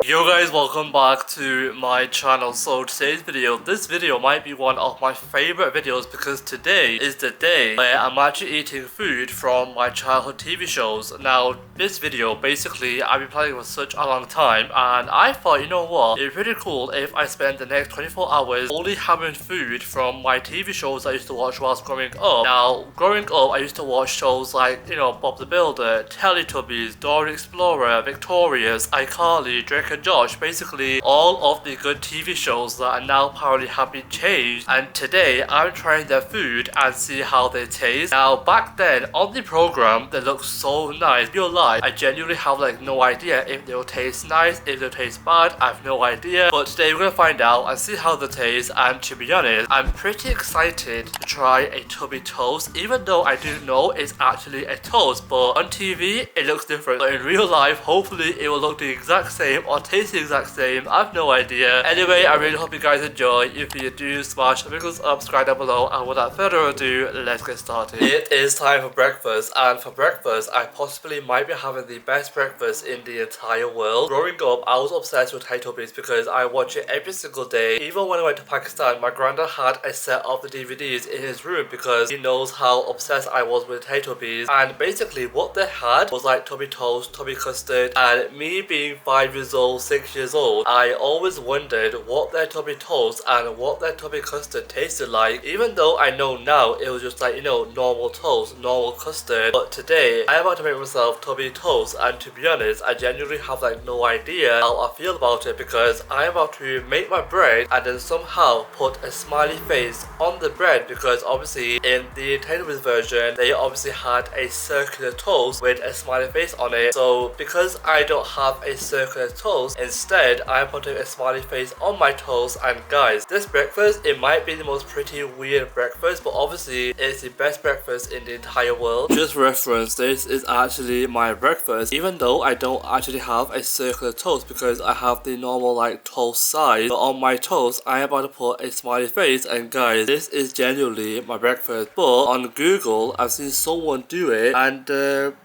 Yo guys, welcome back to my channel. So today's this video might be one of my favorite videos because today is the day where I'm actually eating food from my childhood TV shows. Now this video, basically I've been planning for such a long time and I thought, you know what, it'd be pretty cool if I spend the next 24 hours only having food from my TV shows I used to watch whilst growing up. Now growing up I used to watch shows like, you know, Bob the Builder, Teletubbies, Dora the Explorer, Victorious, iCarly, Drake and Josh, basically all of the good TV shows that are now apparently have been changed, and today I'm trying their food and see how they taste. Now back then on the program they looked so nice. Real life I genuinely have like no idea if they'll taste nice, if they'll taste bad, I have no idea, but today we're gonna find out and see how they taste. And to be honest, I'm pretty excited to try a tubby toast, even though I do know it's actually a toast, but on TV it looks different, but in real life hopefully it will look the exact same or taste the exact same. I have no idea. Anyway, I really hope you guys enjoy. If you do, smash the big thumbs up, subscribe down below, and without further ado, let's get started. It is time for breakfast, and for breakfast I possibly might be having the best breakfast in the entire world. Growing up I was obsessed with Teletubbies because I watch it every single day. Even when I went to Pakistan, my granddad had a set of the DVDs in his room because he knows how obsessed I was with Teletubbies, and basically what they had was like tubby toast, tubby custard, and me being 5 years old, 6 years old, I always wondered what their tubby toast and what their tubby custard tasted like, even though I know now it was just like, you know, normal toast, normal custard. But today I'm about to make myself tubby toast, and to be honest I genuinely have like no idea how I feel about it because I'm about to make my bread and then somehow put a smiley face on the bread, because obviously in the Teletubbies version they obviously had a circular toast with a smiley face on it. So because I don't have a circular toast, instead I'm putting a smiley face on my toast. And guys, this breakfast, it might be the most pretty weird breakfast, but obviously it's the best breakfast in the entire world. Just reference, this is actually my breakfast, even though I don't actually have a circular toast because I have the normal like toast size, but on my toast I am about to put a smiley face. And guys, this is genuinely my breakfast, but on Google I've seen someone do it and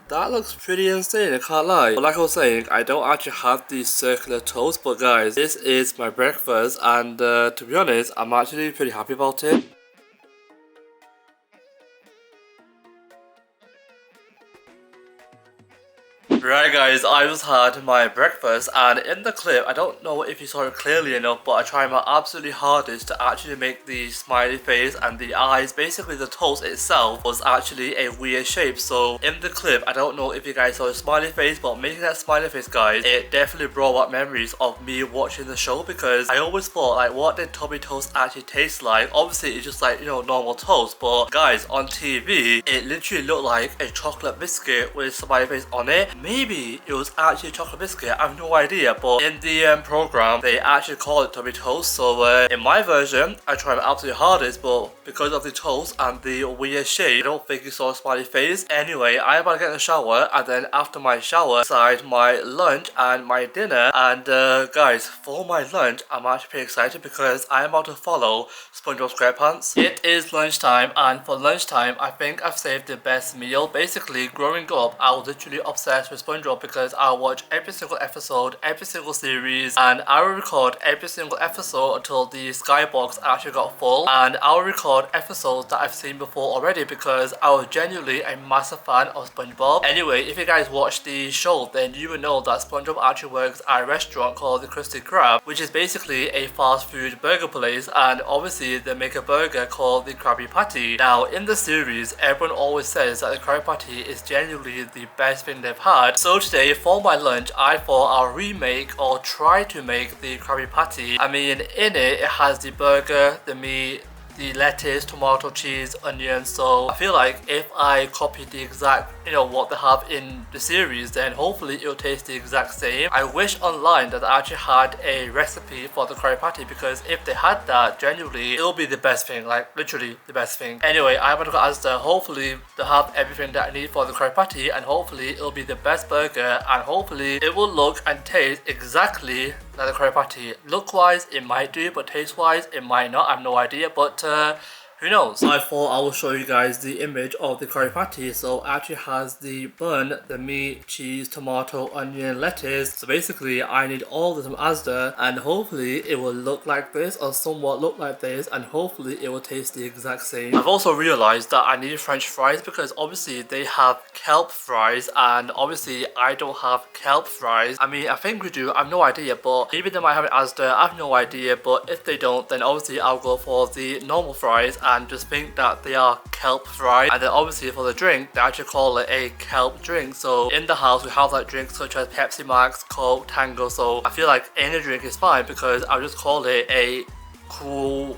that looks pretty insane, I can't lie. But like I was saying, I don't actually have the circular toast, but guys, this is my breakfast, and to be honest, I'm actually pretty happy about it. Right guys, I just had my breakfast, and in the clip, I don't know if you saw it clearly enough, but I tried my absolutely hardest to actually make the smiley face and the eyes. Basically the toast itself was actually a weird shape, so in the clip, I don't know if you guys saw the smiley face, but making that smiley face, guys, it definitely brought back memories of me watching the show, because I always thought like, what did tubby toast actually taste like? Obviously it's just like, you know, normal toast, but guys, on TV it literally looked like a chocolate biscuit with a smiley face on it. Maybe it was actually a chocolate biscuit, I have no idea, but in the program they actually call it tubby toast. So in my version I tried my absolute hardest, but because of the toast and the weird shape, I don't think you saw a smiley face. Anyway, I'm about to get in the shower, and then after my shower decide my lunch and my dinner. And guys, for my lunch I'm actually pretty excited because I'm about to follow SpongeBob SquarePants. It is lunchtime, and for lunchtime I think I've saved the best meal. Basically growing up I was literally obsessed with SpongeBob because I watch every single episode, every single series, and I will record every single episode until the skybox actually got full, and I will record episodes that I've seen before already because I was genuinely a massive fan of SpongeBob. Anyway, if you guys watch the show, then you will know that SpongeBob actually works at a restaurant called the Krusty Krab, which is basically a fast food burger place, and obviously they make a burger called the Krabby Patty. Now in the series everyone always says that the Krabby Patty is genuinely the best thing they've had. So today for my lunch I thought I'll remake or try to make the Krabby Patty. I mean, in it has the burger, the meat, the lettuce, tomato, cheese, onion. So I feel like if I copy the exact, you know, what they have in the series, then hopefully it'll taste the exact same. I wish online that I actually had a recipe for the Krabby Patty, because if they had that, genuinely it'll be the best thing, like literally the best thing. Anyway, I'm gonna go ask them. Hopefully they have everything that I need for the Krabby Patty, and hopefully it'll be the best burger, and hopefully it will look and taste exactly like the Krabby Patty. Look wise it might do, but taste wise it might not, I have no idea. But Who knows? I thought I will show you guys the image of the curry patty. So it actually has the bun, the meat, cheese, tomato, onion, lettuce. So basically I need all this from Asda, and hopefully it will look like this or somewhat look like this, and hopefully it will taste the exact same. I've also realized that I need French fries because obviously they have kelp fries, and obviously I don't have kelp fries. I mean, I think we do, I have no idea, but maybe they might have it Asda, I have no idea. But if they don't, then obviously I'll go for the normal fries and just think that they are kelp fries. And then obviously for the drink, they actually call it a kelp drink. So in the house we have like drinks such as Pepsi Max, Coke, Tango, so I feel like any drink is fine because I'll just call it a Cool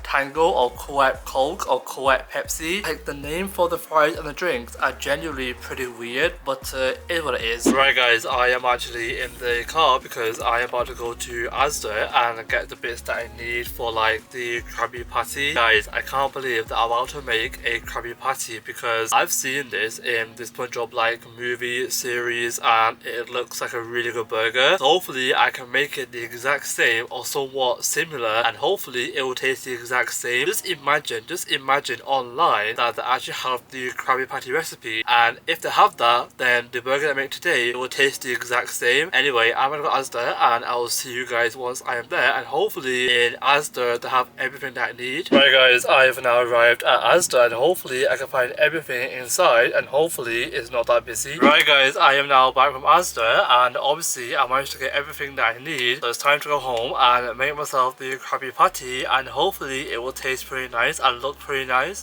Tango or Cool Coke or Cool Pepsi. Like, the name for the fries and the drinks are genuinely pretty weird, but it is what it is. Right guys, I am actually in the car because I am about to go to Asda and get the bits that I need for like the Krabby Patty. Guys, I can't believe that I'm about to make a Krabby Patty because I've seen this in this SpongeBob like movie series and it looks like a really good burger. So hopefully I can make it the exact same or somewhat similar, and hopefully it will taste the exact same. Just imagine online that they actually have the Krabby Patty recipe, and if they have that, then the burger I make today will taste the exact same. Anyway, I'm gonna go Asda and I will see you guys once I am there, and hopefully in Asda they have everything that I need. Right guys, I have now arrived at Asda and hopefully I can find everything inside, and hopefully it's not that busy. Right guys, I am now back from Asda and obviously I managed to get everything that I need, so it's time to go home and make myself the Krabby Patty, and hopefully it will taste pretty nice and look pretty nice.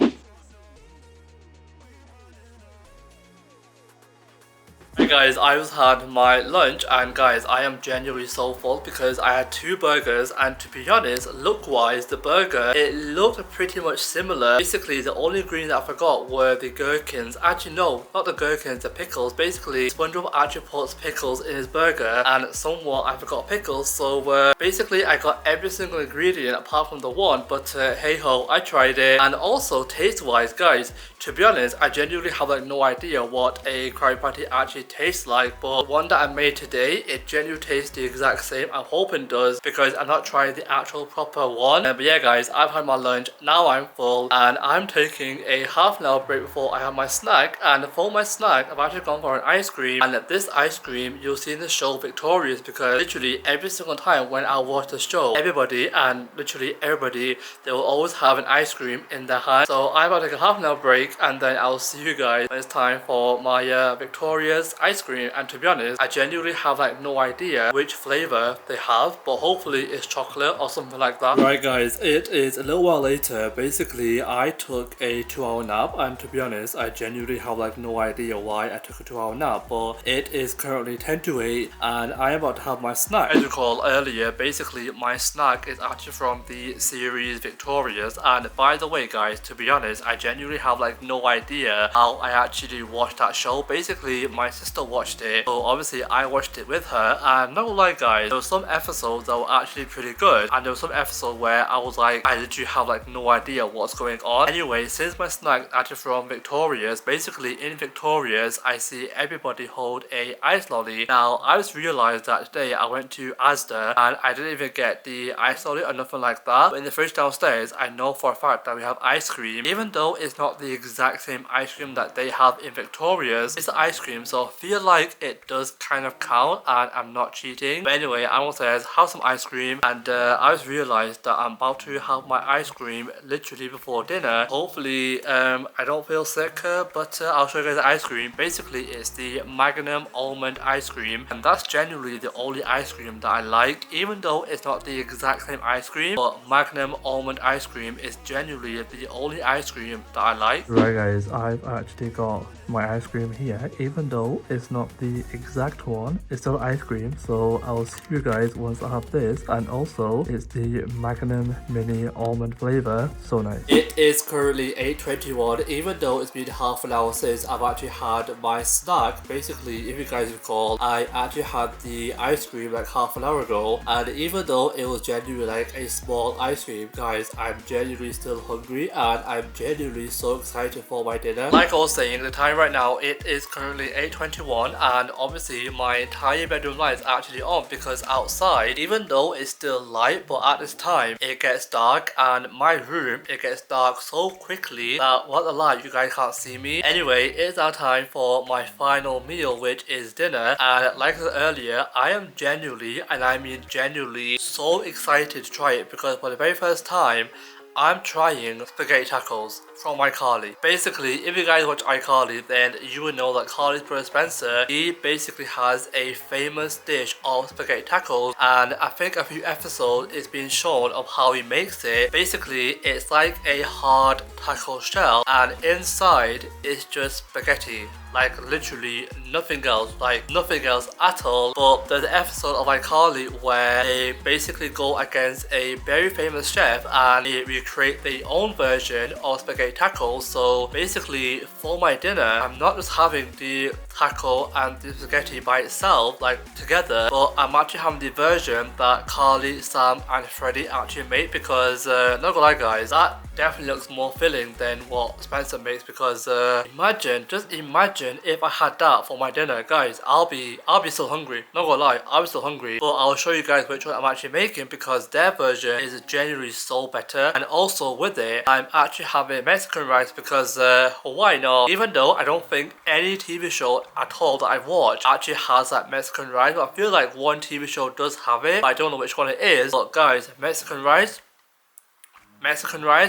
Hey guys, I just had my lunch and guys, I am genuinely so full because I had 2 burgers, and to be honest, look wise, the burger, it looked pretty much similar. Basically, the only ingredients I forgot were the gherkins. Actually no, not the gherkins, the pickles. Basically, SpongeBob actually puts pickles in his burger and somewhat I forgot pickles. So basically I got every single ingredient apart from the one, but hey ho, I tried it. And also taste wise guys, to be honest, I genuinely have like no idea what a Krabby Patty actually tastes like, but the one that I made today, it genuinely tastes the exact same. I'm hoping it does because I'm not trying the actual proper one. But yeah guys, I've had my lunch, now I'm full and I'm taking a half-an-hour break before I have my snack. And for my snack, I've actually gone for an ice cream, and this ice cream you'll see in the show Victorious, because literally every single time when I watch the show, everybody, and literally everybody, they will always have an ice cream in their hand. So I'm about to take a half-an-hour break and then I'll see you guys when it's time for my Victorious ice cream. And to be honest, I genuinely have like no idea which flavor they have, but hopefully it's chocolate or something like that. Right guys, it is a little while later. Basically I took a 2-hour nap, and to be honest, I genuinely have like no idea why I took a 2-hour nap, but it is currently 10 to 8 and I am about to have my snack. As you recall earlier, basically my snack is actually from the series Victorious. And by the way guys, to be honest, I genuinely have like no idea how I actually watched that show. Basically my sister watched it, so obviously I watched it with her, and not gonna lie guys, there were some episodes that were actually pretty good, and there was some episodes where I was like, I literally have like no idea what's going on. Anyway, since my snack actually from Victorious, basically in Victorious I see everybody hold a ice lolly. Now I just realized that today I went to Asda and I didn't even get the ice lolly or nothing like that, but in the fridge downstairs I know for a fact that we have ice cream, even though it's not the exact same ice cream that they have in Victorious. It's the ice cream, so I feel like it does kind of count and I'm not cheating. But anyway, I want to have some ice cream, and I just realized that I'm about to have my ice cream literally before dinner. Hopefully I don't feel sick, but I'll show you guys the ice cream. Basically it's the Magnum almond ice cream, and that's genuinely the only ice cream that I like, even though it's not the exact same ice cream, but Magnum almond ice cream is genuinely the only ice cream that I like. Right guys, I've actually got my ice cream here, even though it's not the exact one, it's still ice cream. So I'll see you guys once I have this, and also it's the Magnum mini almond flavor. So nice. It is currently 8:21, even though it's been half an hour since I've actually had my snack. Basically, if you guys recall, I actually had the ice cream like half an hour ago, and even though it was genuinely like a small ice cream, guys, I'm genuinely still hungry and I'm genuinely so excited for my dinner. Like I was saying, the time right now, it is currently 8:20 21 and obviously my entire bedroom light is actually on because outside, even though it's still light, but at this time it gets dark and my room, it gets dark so quickly that what a lie, you guys can't see me. Anyway, it's now time for my final meal, which is dinner, and like I said earlier, I am genuinely, and I mean genuinely, so excited to try it because for the very first time I'm trying spaghetti tacos from iCarly. Basically, if you guys watch iCarly, then you will know that Carly's brother Spencer, he basically has a famous dish of spaghetti tacos, and I think a few episodes it's been shown of how he makes it. Basically, it's like a hard taco shell, and inside is just spaghetti. Like literally nothing else, like nothing else at all. But there's an episode of iCarly where they basically go against a very famous chef and they recreate their own version of spaghetti tacos. So basically for my dinner, I'm not just having the taco and the spaghetti by itself, like together, but I'm actually having the version that Carly, Sam and Freddie actually made because not gonna lie guys, that definitely looks more filling than what Spencer makes because just imagine if I had that for my dinner, guys. I'll be so hungry. Not gonna lie, I'll be so hungry. But I'll show you guys which one I'm actually making because their version is genuinely so better. And also with it, I'm actually having Mexican rice because why not? Even though I don't think any TV show at all that I've watched actually has that Mexican rice, but I feel like one TV show does have it, but I don't know which one it is. But guys, Mexican rice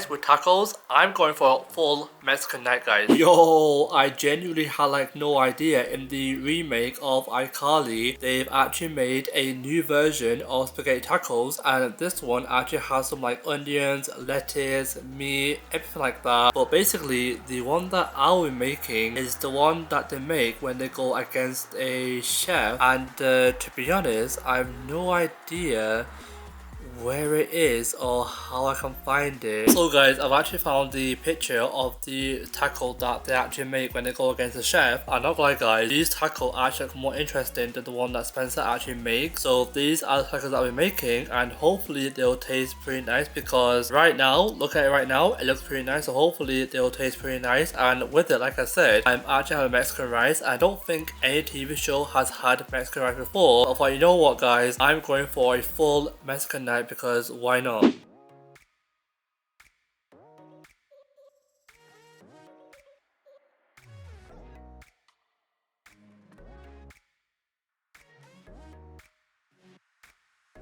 with tacos, I'm going for a full Mexican night, guys. Yo, I genuinely had like no idea in the remake of iCarly, they've actually made a new version of spaghetti tacos, and this one actually has some like onions, lettuce, meat, everything like that. But basically, the one that I'll be making is the one that they make when they go against a chef, and to be honest, I have no idea where it is or how I can find it. So guys, I've actually found the picture of the taco that they actually make when they go against the chef. I'm not gonna lie guys, these tacos actually look more interesting than the one that Spencer actually makes. So these are the tacos that we're making and hopefully they'll taste pretty nice because right now, look at it right now, it looks pretty nice, so hopefully they'll taste pretty nice. And with it, like I said, I'm actually having Mexican rice. I don't think any TV show has had Mexican rice before, but you know what guys, I'm going for a full Mexican night because why not?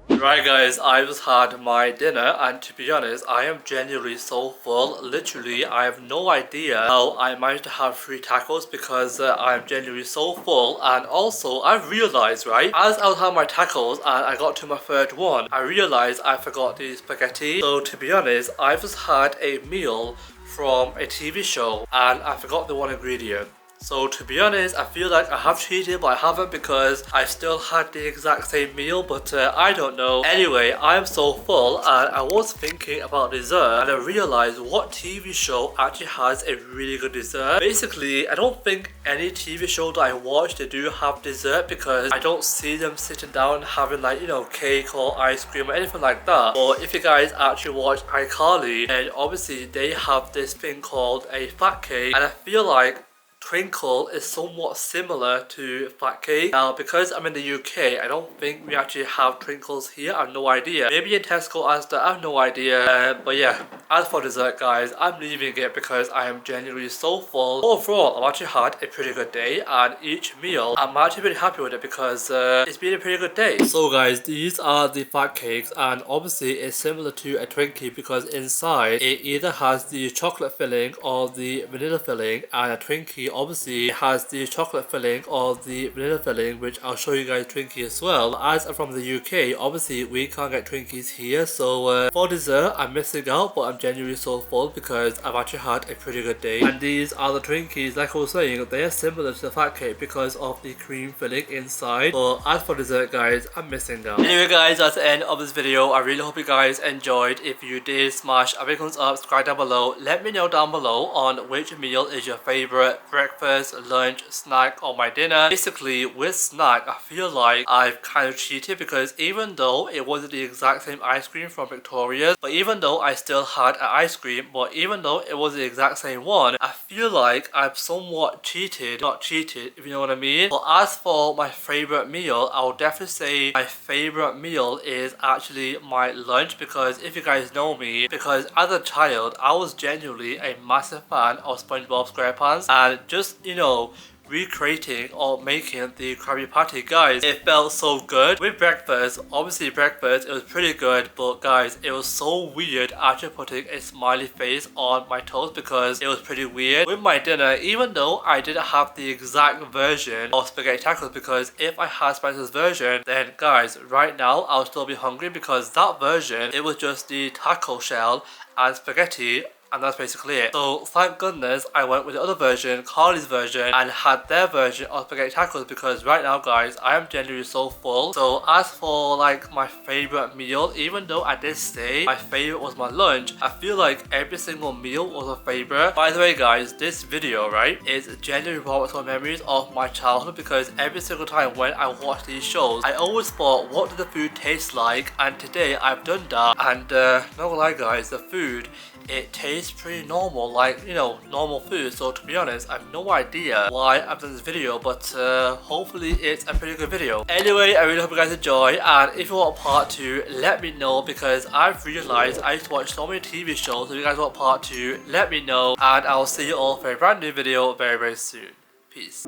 Right guys, I just had my dinner and to be honest, I am genuinely so full. Literally, I have no idea how I managed to have 3 tacos because I'm genuinely so full. And also, I've realized, right, as I was having my tacos and I got to my 3rd one, I realized I forgot the spaghetti. So to be honest, I've just had a meal from a TV show and I forgot the one ingredient. So to be honest, I feel like I have cheated, but I haven't because I still had the exact same meal, but I don't know. Anyway, I'm so full and I was thinking about dessert and I realized what TV show actually has a really good dessert. Basically, I don't think any TV show that I watch, they do have dessert because I don't see them sitting down having like, you know, cake or ice cream or anything like that. Or if you guys actually watch iCarly, then obviously they have this thing called a fat cake and I feel like Twinkle is somewhat similar to fat cake. Now, because I'm in the UK, I don't think we actually have Twinkles here. I have no idea. Maybe in Tesco, Asda, I have no idea. But yeah, as for dessert, guys, I'm leaving it because I am genuinely so full. Overall, I've actually had a pretty good day, and each meal, I'm actually pretty happy with it because it's been a pretty good day. So guys, these are the fat cakes, and obviously it's similar to a Twinkie because inside it either has the chocolate filling or the vanilla filling, and a Twinkie obviously has the chocolate filling or the vanilla filling, which I'll show you guys Twinkie as well. As I'm from the UK, obviously we can't get Twinkies here, so for dessert I'm missing out, but I'm genuinely so full because I've actually had a pretty good day. And these are the Twinkies, like I was saying, they are similar to the fat cake because of the cream filling inside, but as for dessert guys, I'm missing out. Anyway guys, that's the end of this video. I really hope you guys enjoyed. If you did, smash a big thumbs up, subscribe down below, let me know down below on which meal is your favorite for breakfast, lunch, snack, or my dinner. Basically, with snack, I feel like I've kind of cheated because even though it wasn't the exact same ice cream from Victoria's, but even though I still had an ice cream, but even though it was the exact same one, I feel like I've somewhat cheated. Not cheated, if you know what I mean. But as for my favorite meal, I would definitely say my favorite meal is actually my lunch, because if you guys know me, because as a child, I was genuinely a massive fan of SpongeBob SquarePants, and just, you know, recreating or making the Krabby Patty, guys, it felt so good. With breakfast, obviously breakfast, it was pretty good, but guys, it was so weird actually putting a smiley face on my toast because it was pretty weird. With my dinner, even though I didn't have the exact version of spaghetti tacos, because if I had Spicer's version, then guys, right now I'll still be hungry, because that version, it was just the taco shell and spaghetti, and that's basically it. So thank goodness I went with the other version, Carly's version, and had their version of spaghetti tacos, because right now, guys, I am genuinely so full. So as for like my favorite meal, even though I did say my favorite was my lunch, I feel like every single meal was a favorite. By the way, guys, this video, right, is genuinely brought some memories of my childhood, because every single time when I watch these shows, I always thought, what did the food taste like? And today I've done that, and not gonna lie, guys, the food, it tastes pretty normal, like, you know, normal food. So to be honest, I have no idea why I've done this video, but hopefully it's a pretty good video. Anyway, I really hope you guys enjoy, and if you want part 2, let me know, because I've realized I used to watch so many TV shows. So if you guys want part 2, let me know, and I'll see you all for a brand new video very, very soon. Peace.